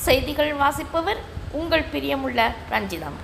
செய்திகள் வாசிப்பவர் உங்கள் பிரியமுள்ள ரஞ்சிதம்.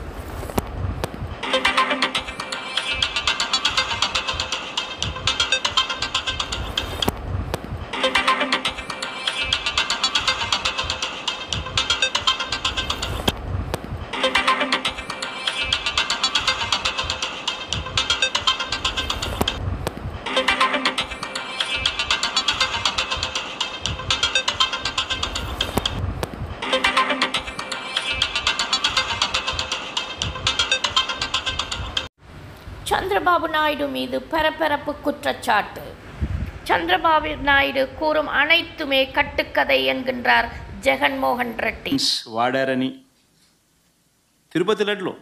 சந்திரபாபு நாயுடு மீது பரபரப்பு குற்றச்சாட்டு. சந்திரபாபு நாயுடு கூறும் அனைத்துமே கட்டுக்கதை என்கின்றார் జగన్మోహన్ రెడ్డి. వాడారని తిరుపతి లడ్లో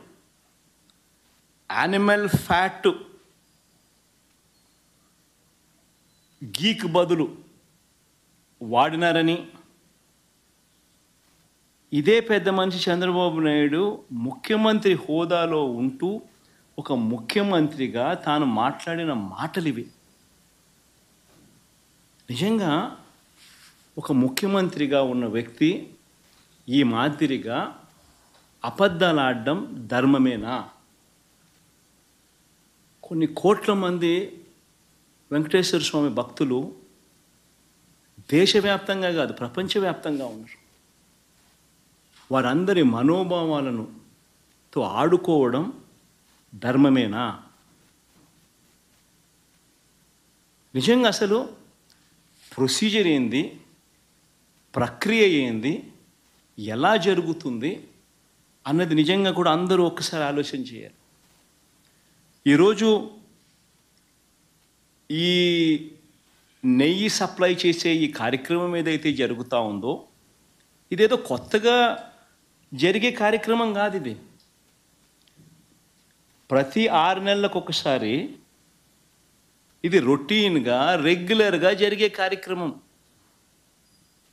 యానిమల్ ఫ్యాట్ గీక్ బదులు వాడినారని ఇదే పెద్ద మనిషి చంద్రబాబు నాయుడు ముఖ్యమంత్రి హోదాలో ఉంటూ ఒక ముఖ్యమంత్రిగా తాను మాట్లాడిన మాటలు ఇవి. నిజంగా ఒక ముఖ్యమంత్రిగా ఉన్న వ్యక్తి ఈ మాదిరిగా అబద్ధాలు ఆడడం ధర్మమేనా? కొన్ని కోట్ల మంది వెంకటేశ్వర స్వామి భక్తులు దేశవ్యాప్తంగా కాదు ప్రపంచవ్యాప్తంగా ఉన్నారు. వారందరి మనోభావాలను తో ఆడుకోవడం ధర్మమేనా? నిజంగా అసలు ప్రొసీజర్ ఏంది, ప్రక్రియ ఏంది, ఎలా జరుగుతుంది అన్నది నిజంగా కూడా అందరూ ఒక్కసారి ఆలోచన చేయాలి. ఈరోజు ఈ నెయ్యి సప్లై చేసే ఈ కార్యక్రమం ఏదైతే జరుగుతూ ఉందో ఇదేదో కొత్తగా జరిగే కార్యక్రమం కాదు. ఇది ప్రతి 6 నెలలకు ఒకసారి ఇది రొటీన్గా రెగ్యులర్గా జరిగే కార్యక్రమం.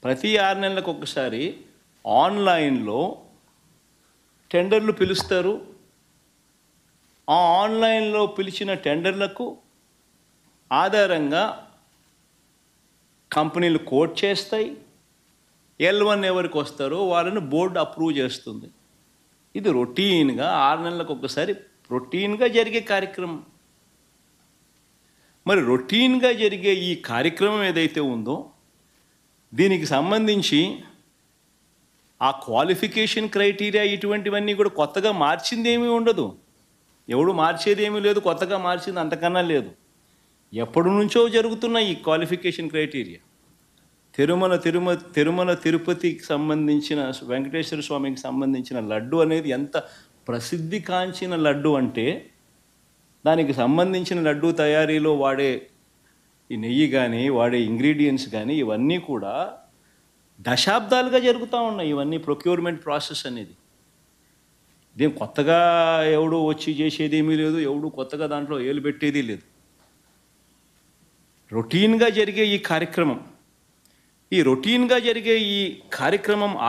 ప్రతి 6 నెలలకు ఒకసారి ఆన్లైన్లో టెండర్లు పిలుస్తారు. ఆ ఆన్లైన్లో పిలిచిన టెండర్లకు ఆధారంగా కంపెనీలు కోట్ చేస్తాయి. L1 ఎవరికి వస్తారో వాళ్ళని బోర్డు అప్రూవ్ చేస్తుంది. ఇది రొటీన్గా 6 నెలలకు ఒకసారి రొటీన్గా జరిగే కార్యక్రమం. మరి రొటీన్గా జరిగే ఈ కార్యక్రమం ఏదైతే ఉందో దీనికి సంబంధించి ఆ క్వాలిఫికేషన్ క్రైటీరియా ఇటువంటివన్నీ కూడా కొత్తగా మార్చింది ఏమీ ఉండదు. ఎవడు మార్చేది ఏమీ లేదు, కొత్తగా మార్చింది అంతకన్నా లేదు. ఎప్పటి నుంచో జరుగుతున్న ఈ క్వాలిఫికేషన్ క్రైటీరియా తిరుమల తిరుపతికి సంబంధించిన వెంకటేశ్వర స్వామికి సంబంధించిన లడ్డు అనేది ఎంత ప్రసిద్ధి కాంచిన లడ్డు అంటే దానికి సంబంధించిన లడ్డు తయారీలో వాడే ఈ నెయ్యి కానీ వాడే ఇంగ్రీడియంట్స్ కానీ ఇవన్నీ కూడా దశాబ్దాలుగా జరుగుతూ ఉన్నాయి. ఇవన్నీ ప్రొక్యూర్మెంట్ ప్రాసెస్ అనేది ఇదేం కొత్తగా ఎవడు వచ్చి చేసేది ఏమీ లేదు, ఎవడు కొత్తగా దాంట్లో ఏలు పెట్టేది లేదు. రొటీన్గా జరిగే ఈ కార్యక్రమం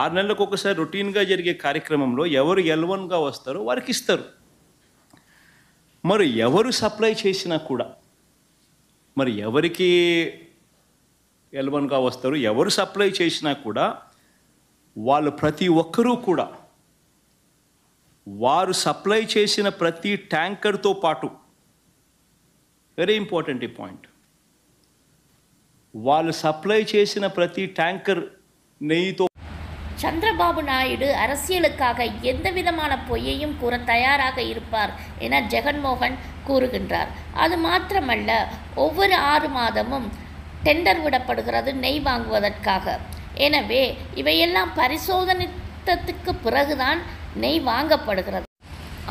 6 నెలలకు ఒకసారి రొటీన్గా జరిగే కార్యక్రమంలో ఎవరు L1గా వస్తారో వారికి ఇస్తారు. మరి ఎవరు సప్లై చేసినా కూడా మరి ఎవరికి L1గా వస్తారు, ఎవరు సప్లై చేసినా కూడా వాళ్ళు ప్రతి ఒక్కరూ కూడా వారు సప్లై చేసిన ప్రతి ట్యాంకర్తో పాటు వెరీ ఇంపార్టెంట్ ఈ పాయింట్, వాళ్ళు సప్లై చేసిన ప్రతి ట్యాంకర్ நெய்தோ. சந்திரபாபு நாயுடு அரசியலுக்காக எந்த விதமான பொய்யையும் கூற தயாராக இருப்பார் என ஜெகன்மோகன் கூறுகின்றார். அது மாத்திரமல்ல, ஒவ்வொரு 6 மாதமும் டெண்டர் விடப்படுகிறது நெய் வாங்குவதற்காக. எனவே இவையெல்லாம் பரிசோதனைக்கு பிறகுதான் நெய் வாங்கப்படுகிறது.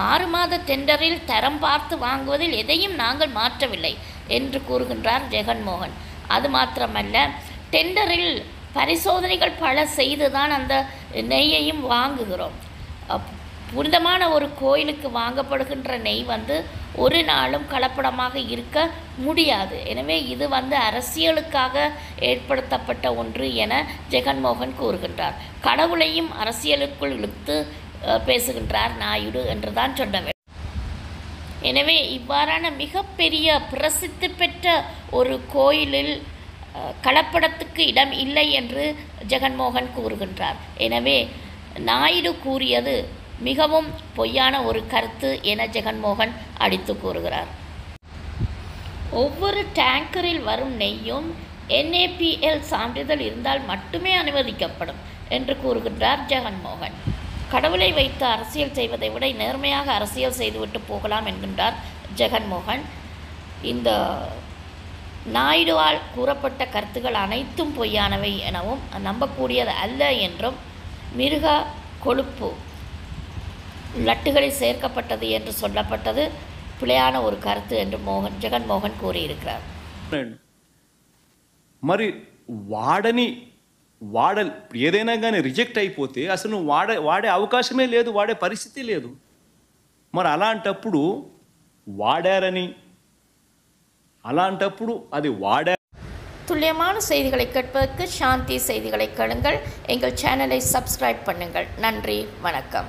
6 மாத டெண்டரில் தரம் பார்த்து வாங்குவதில் எதையும் நாங்கள் மாற்றவில்லை என்று கூறுகின்றார் ஜெகன்மோகன். அது மாத்திரமல்ல, டெண்டரில் பரிசோதனைகள் பல செய்து தான் அந்த நெய்யையும் வாங்குகிறோம். புனிதமான ஒரு கோயிலுக்கு வாங்கப்படுகின்ற நெய் ஒரு நாளும் கலப்படமாக இருக்க முடியாது. எனவே இது அரசியலுக்காக ஏற்படுத்தப்பட்ட ஒன்று என ஜெகன்மோகன் கூறுகின்றார். கடவுளையும் அரசியலுக்குள் இழுத்து பேசுகின்றார் நாயுடு என்று தான் சொல்ல வேண்டும். எனவே இவ்வாறான மிகப்பெரிய பிரசித்தி பெற்ற ஒரு கோயிலில் கலப்படத்துக்கு இடம் இல்லை என்று ஜெகன்மோகன் கூறுகின்றார். எனவே நாயுடு கூறியது மிகவும் பொய்யான ஒரு கருத்து என ஜெகன்மோகன் அடித்து கூறுகிறார். ஒவ்வொரு டேங்கரில் வரும் நெய்யும் NAPL சான்றிதழ் இருந்தால் மட்டுமே அனுமதிக்கப்படும் என்று கூறுகின்றார் ஜெகன்மோகன். கடவுளை வைத்து அரசியல் செய்வதை விட நேர்மையாக அரசியல் செய்துவிட்டு போகலாம் என்கின்றார் ஜெகன்மோகன். இந்த நாயுடுவால் கூறப்பட்ட கருத்துக்கள் அனைத்தும் பொய்யானவை எனவும் நம்பக்கூடியது அல்ல என்றும் மிருக கொழுப்பு லட்டுகளில் சேர்க்கப்பட்டது என்று சொல்லப்பட்டது பிழையான ஒரு கருத்து என்று ஜெகன்மோகன் கூறியிருக்கிறார். మరి ఏదైనా కానీ రిజెక్ట్ అయిపోతే అసలు వాడే అవకాశమే లేదు, వాడే పరిస్థితి లేదు. మరి అలాంటప్పుడు అది துல்லியமான செய்திகளை கேட்பதற்கு சாந்தி செய்திகளை கேளுங்கள். எங்கள் சேனலை சப்ஸ்கிரைப் பண்ணுங்கள். நன்றி, வணக்கம்.